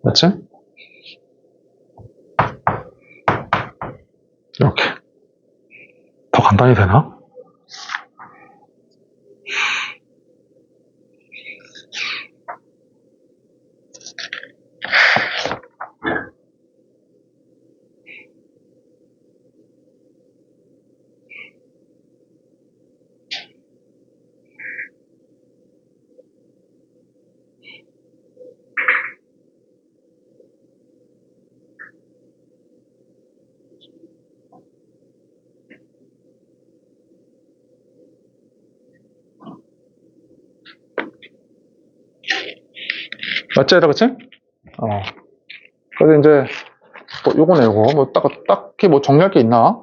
[SPEAKER 1] 맞지? 이렇게. 더 간단히 되나? 맞지? 그렇지? 그래서 이제 뭐 요거네 요거 뭐 딱히 뭐 정리할 게 있나?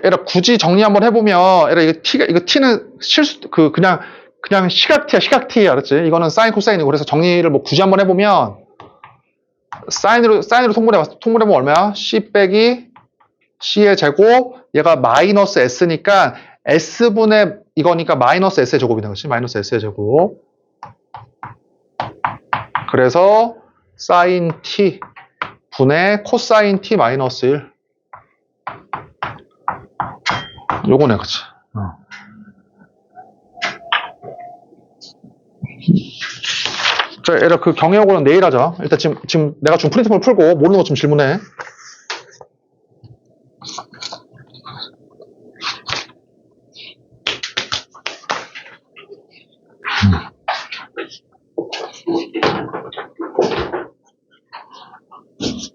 [SPEAKER 1] 에라 굳이 정리 한번 해보면 에라 이거 t는 그냥 시각 t야 알았지? 이거는 사인 코사인이고 그래서 정리를 뭐 굳이 한번 해보면 사인으로 통분해보면 얼마야? c 빼기 c의 제곱 얘가 마이너스 s니까 s분의 이거니까 마이너스 s의 제곱이네 그렇지? 마이너스 s의 제곱 그래서 사인 t 분의 코사인 t 마이너스 1 요거네 그치? 자, 얘들아 그 경혜하고는 내일 하자. 일단 지금 내가 준 프린트폼을 풀고 모르는 것 좀 질문해.